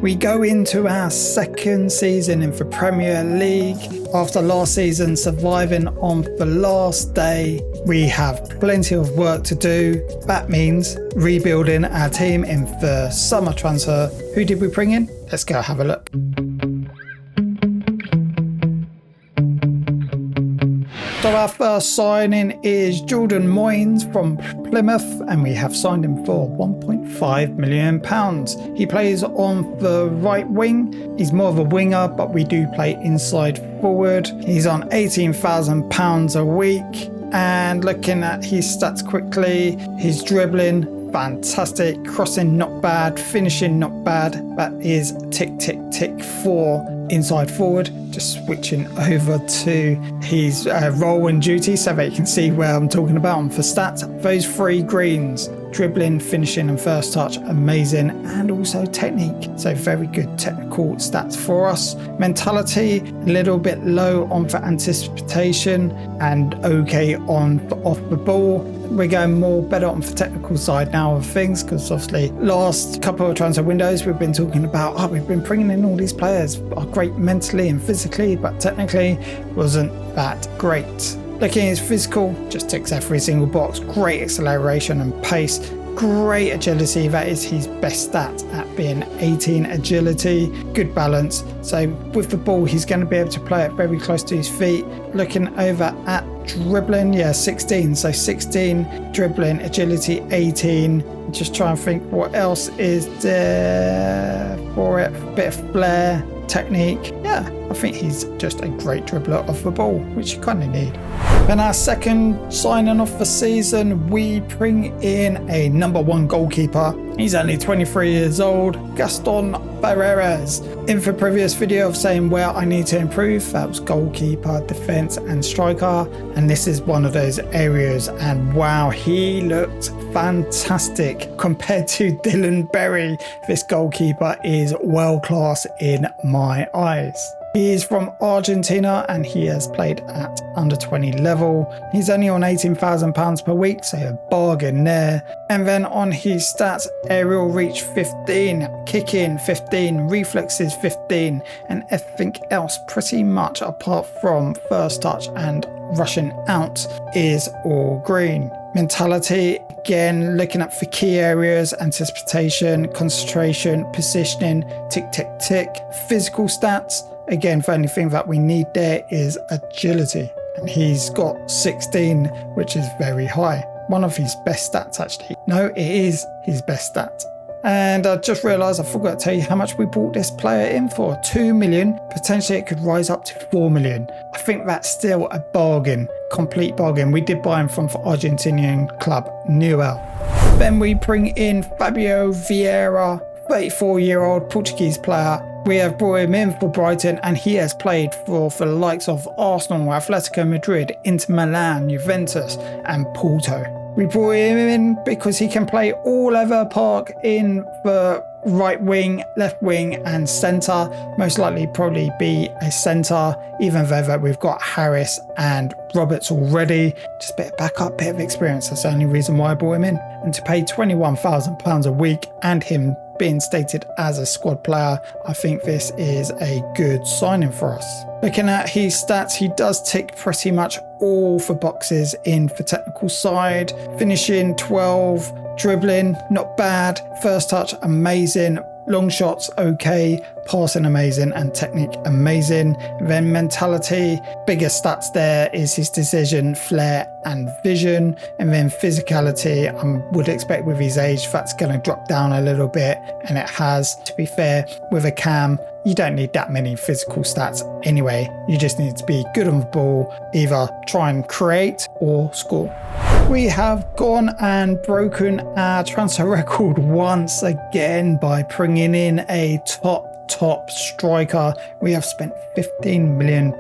We go into our second season in the Premier League. After last season surviving on the last day, we have plenty of work to do. That means rebuilding our team in the summer transfer. Who did we bring in? Let's go have a look. So our first signing is Jordan Moynes from Plymouth, and we have signed him for £1.5 million. He plays on the right wing. He's more of a winger, but we do play inside forward. He's on £18,000 a week. And looking at his stats quickly, his dribbling, fantastic. Crossing, not bad. Finishing, not bad. That is tick, tick, tick for inside forward. Just switching over to his role and duty so that you can see where I'm talking about on for stats. Those three greens: dribbling, finishing and first touch, amazing, and also technique. So very good technical stats for us. Mentality, a little bit low on for anticipation and okay on for off the ball. We're going more better on the technical side now of things, because obviously last couple of transfer windows we've been talking about, we've been bringing in all these players are great mentally and physically, but technically wasn't that great. Looking at his physical, just ticks every single box. Great acceleration and pace, great agility. That is his best stat at being 18 agility, good balance. So with the ball, he's going to be able to play it very close to his feet. Looking over at dribbling, 16. So 16 dribbling, agility 18. Just try and think what else is there for it. A bit of flair, technique. I think he's just a great dribbler off the ball, which you kind of need. Then our second signing off the season, we bring in a number one goalkeeper. He's only 23 years old, Gaston Barreras. In the previous video of saying where I need to improve, that was goalkeeper, defence and striker. And this is one of those areas, and wow, he looked fantastic compared to Dylan Berry. This goalkeeper is world class in my eyes. He is from Argentina and he has played at under 20 level. He's only on £18,000 per week, so a bargain there. And then on his stats, aerial reach 15, kicking 15, reflexes 15, and everything else pretty much apart from first touch and rushing out is all green. Mentality, again, looking at the key areas: anticipation, concentration, positioning, tick, tick, tick. Physical stats, again, the only thing that we need there is agility. And he's got 16, which is very high. One of his best stats, actually. No, it is his best stat. And I just realised I forgot to tell you how much we bought this player in for. 2 million. Potentially it could rise up to 4 million. I think that's still a bargain. Complete bargain. We did buy him from the Argentinian club Newell. Then we bring in Fabio Vieira, 34-year-old Portuguese player. We have brought him in for Brighton, and he has played for the likes of Arsenal, Atletico Madrid, Inter Milan, Juventus and Porto. We brought him in because he can play all over park in the right wing, left wing and centre. Most likely probably be a centre, even though we've got Harris and Roberts already. Just a bit of backup, bit of experience. That's the only reason why I brought him in. And to pay £21,000 a week and him being stated as a squad player, I think this is a good signing for us. Looking at his stats, he does tick pretty much all the boxes in the technical side. Finishing 12, dribbling not bad, first touch amazing, long shots okay, passing amazing and technique amazing. Then mentality, biggest stats there is his decision, flair and vision. And then physicality, I would expect with his age that's going to drop down a little bit, and it has. To be fair, with a cam you don't need that many physical stats anyway. You just need to be good on the ball, either try and create or score. We have gone and broken our transfer record once again by bringing in a top striker. We have spent £15 million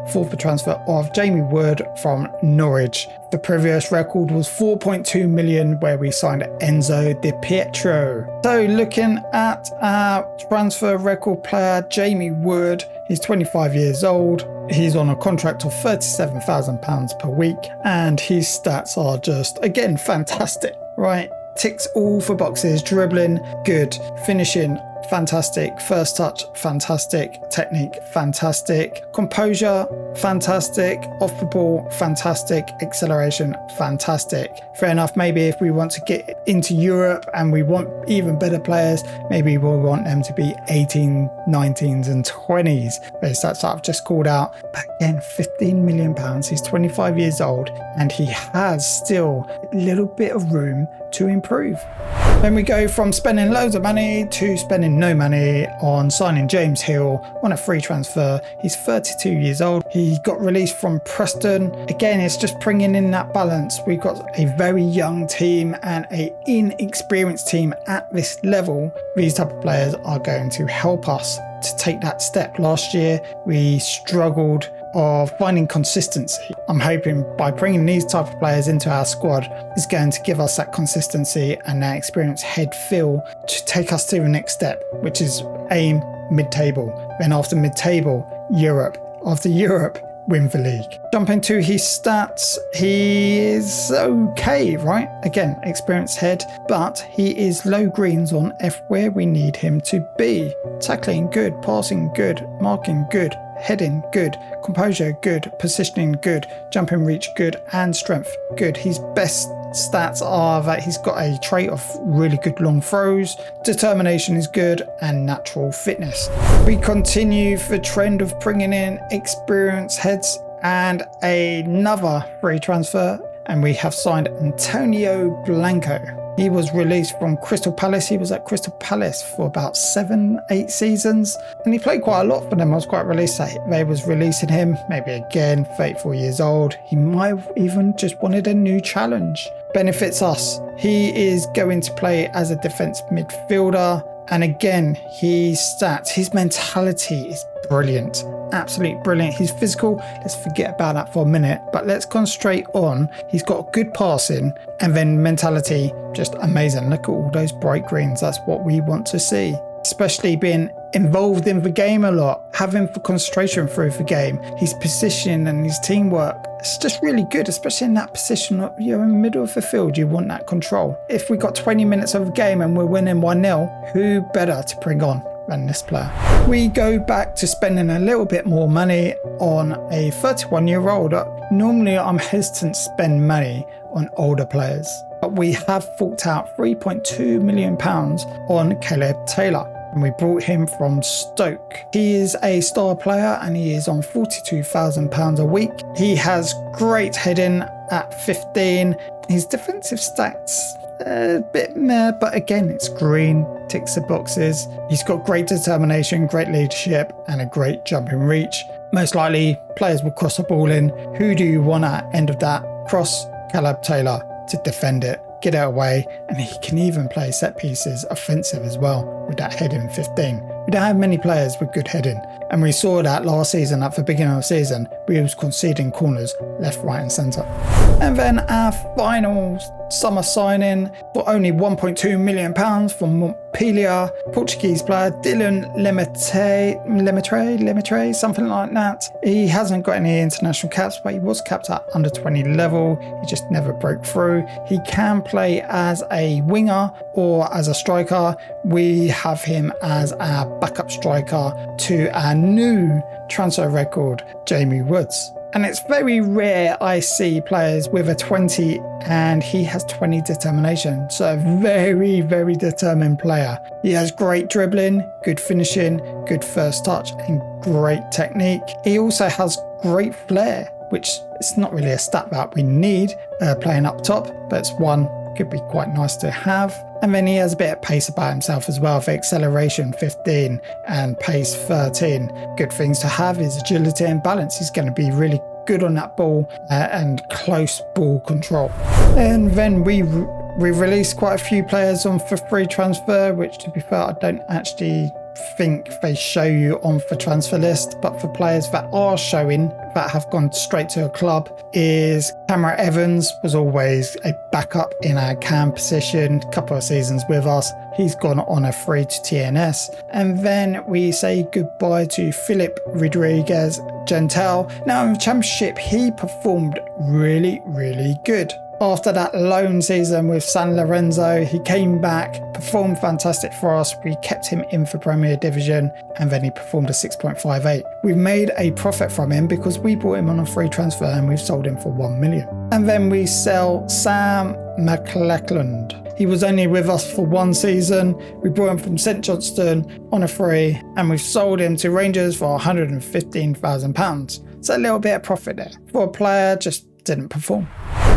for the transfer of Jamie Wood from Norwich. The previous record was 4.2 million, where we signed Enzo Di Pietro. So looking at our transfer record player, Jamie Wood, he's 25 years old. He's on a contract of £37,000 per week, and his stats are just, again, fantastic, right? Ticks all for boxes. Dribbling, good. Finishing, fantastic. First touch, fantastic. Technique, fantastic. Composure, fantastic. Off the ball, fantastic. Acceleration, fantastic. Fair enough, maybe if we want to get into Europe and we want even better players, maybe we'll want them to be 18, 19s and 20s. Those stats that I've just called out. But again, £15 million. He's 25 years old and he has still a little bit of room to improve. Then we go from spending loads of money to spending no money on signing James Hill on a free transfer. He's 32 years old. He got released from Preston. Again, it's just bringing in that balance. We've got a very young team and an inexperienced team at this level. These type of players are going to help us to take that step. Last year, we struggled of finding consistency. I'm hoping by bringing these type of players into our squad is going to give us that consistency and that experienced head feel to take us to the next step, which is aim mid-table. Then after mid-table, Europe. After Europe, win the league. Jumping to his stats, he is okay, right? Again, experienced head, but he is low greens on F where we need him to be. Tackling good, passing good, marking good, heading good, composure good, positioning good, jumping reach good, and strength good. His best stats are that he's got a trait of really good long throws, determination is good, and natural fitness. We continue the trend of bringing in experienced heads and another free transfer, and we have signed Antonio Blanco. He was released from Crystal Palace. He was at Crystal Palace for about 7-8 seasons and he played quite a lot for them. I was quite released that they was releasing him. Maybe again, 34 years old. He might have even just wanted a new challenge. Benefits us. He is going to play as a defensive midfielder. And again, his stats, his mentality is brilliant. Absolutely brilliant. He's physical. Let's forget about that for a minute, but let's concentrate on he's got good passing and then mentality, just amazing. Look at all those bright greens. That's what we want to see. Especially being involved in the game a lot, having the concentration through the game, his position and his teamwork. It's just really good, especially in that position. You're in the middle of the field, you want that control. If we got 20 minutes of a game and we're winning 1-0, who better to bring on than this player? We go back to spending a little bit more money on a 31-year-old. Normally I'm hesitant to spend money on older players, but we have forked out £3.2 million on Caleb Taylor. And we brought him from Stoke. He is a star player and he is on £42,000 a week. He has great heading at 15. His defensive stats a bit meh, but again, it's green, ticks the boxes. He's got great determination, great leadership, and a great jumping reach. Most likely, players will cross the ball in. Who do you want at end of that cross? Caleb Taylor to defend it, get it away, and he can even play set pieces offensive as well with that heading 15. We don't have many players with good heading, and we saw that last season at the beginning of the season. We was conceding corners left, right and centre. And then our final summer signing for only £1.2 million from Montpellier, Portuguese player Dylan Lemaitre, something like that. He hasn't got any international caps, but he was capped at under 20 level. He just never broke through. He can play as a winger or as a striker. We have him as our backup striker to our new transfer record, Jamie Woods. And it's very rare I see players with a 20 and he has 20 determination. So a very, very determined player. He has great dribbling, good finishing, good first touch and great technique. He also has great flair, which is not really a stat that we need playing up top, but it's one could be quite nice to have. And then he has a bit of pace about himself as well, for acceleration 15 and pace 13. Good things to have is agility and balance. He's going to be really good on that ball and close ball control. And then we released quite a few players on for free transfer, which to be fair, I don't actually think they show you on the transfer list, but for players that are showing that have gone straight to a club is Cameron Evans, was always a backup in our cam position, a couple of seasons with us. He's gone on a free to TNS. And then we say goodbye to Philip Rodriguez Gentel. Now in the championship he performed really, really good. After that loan season with San Lorenzo, he came back, performed fantastic for us. We kept him in for Premier Division, and then he performed a 6.58. We've made a profit from him because we bought him on a free transfer and we've sold him for 1 million. And then we sell Sam McLachlan. He was only with us for 1 season. We brought him from St Johnstone on a free, and we've sold him to Rangers for £115,000. So a little bit of profit there. For a player, just didn't perform.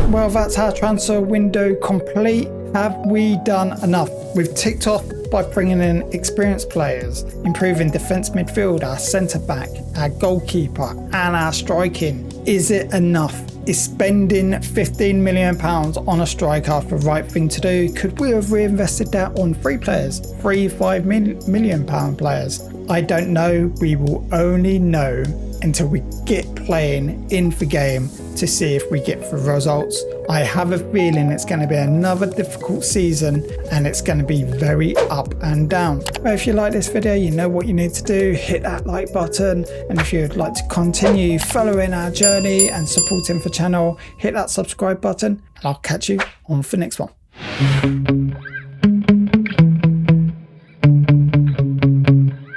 Well, that's our transfer window complete. Have we done enough? We've ticked off by bringing in experienced players, improving defence midfield, our centre-back, our goalkeeper, and our striking. Is it enough? Is spending £15 million on a striker the right thing to do? Could we have reinvested that on 3 players, 5 million pound players? I don't know. We will only know until we get playing in the game to see if we get the results. I have a feeling it's going to be another difficult season, and it's going to be very up and down. But if you like this video, you know what you need to do. Hit that like button, and if you'd like to continue following our journey and supporting the channel, hit that subscribe button, and I'll catch you on the next one.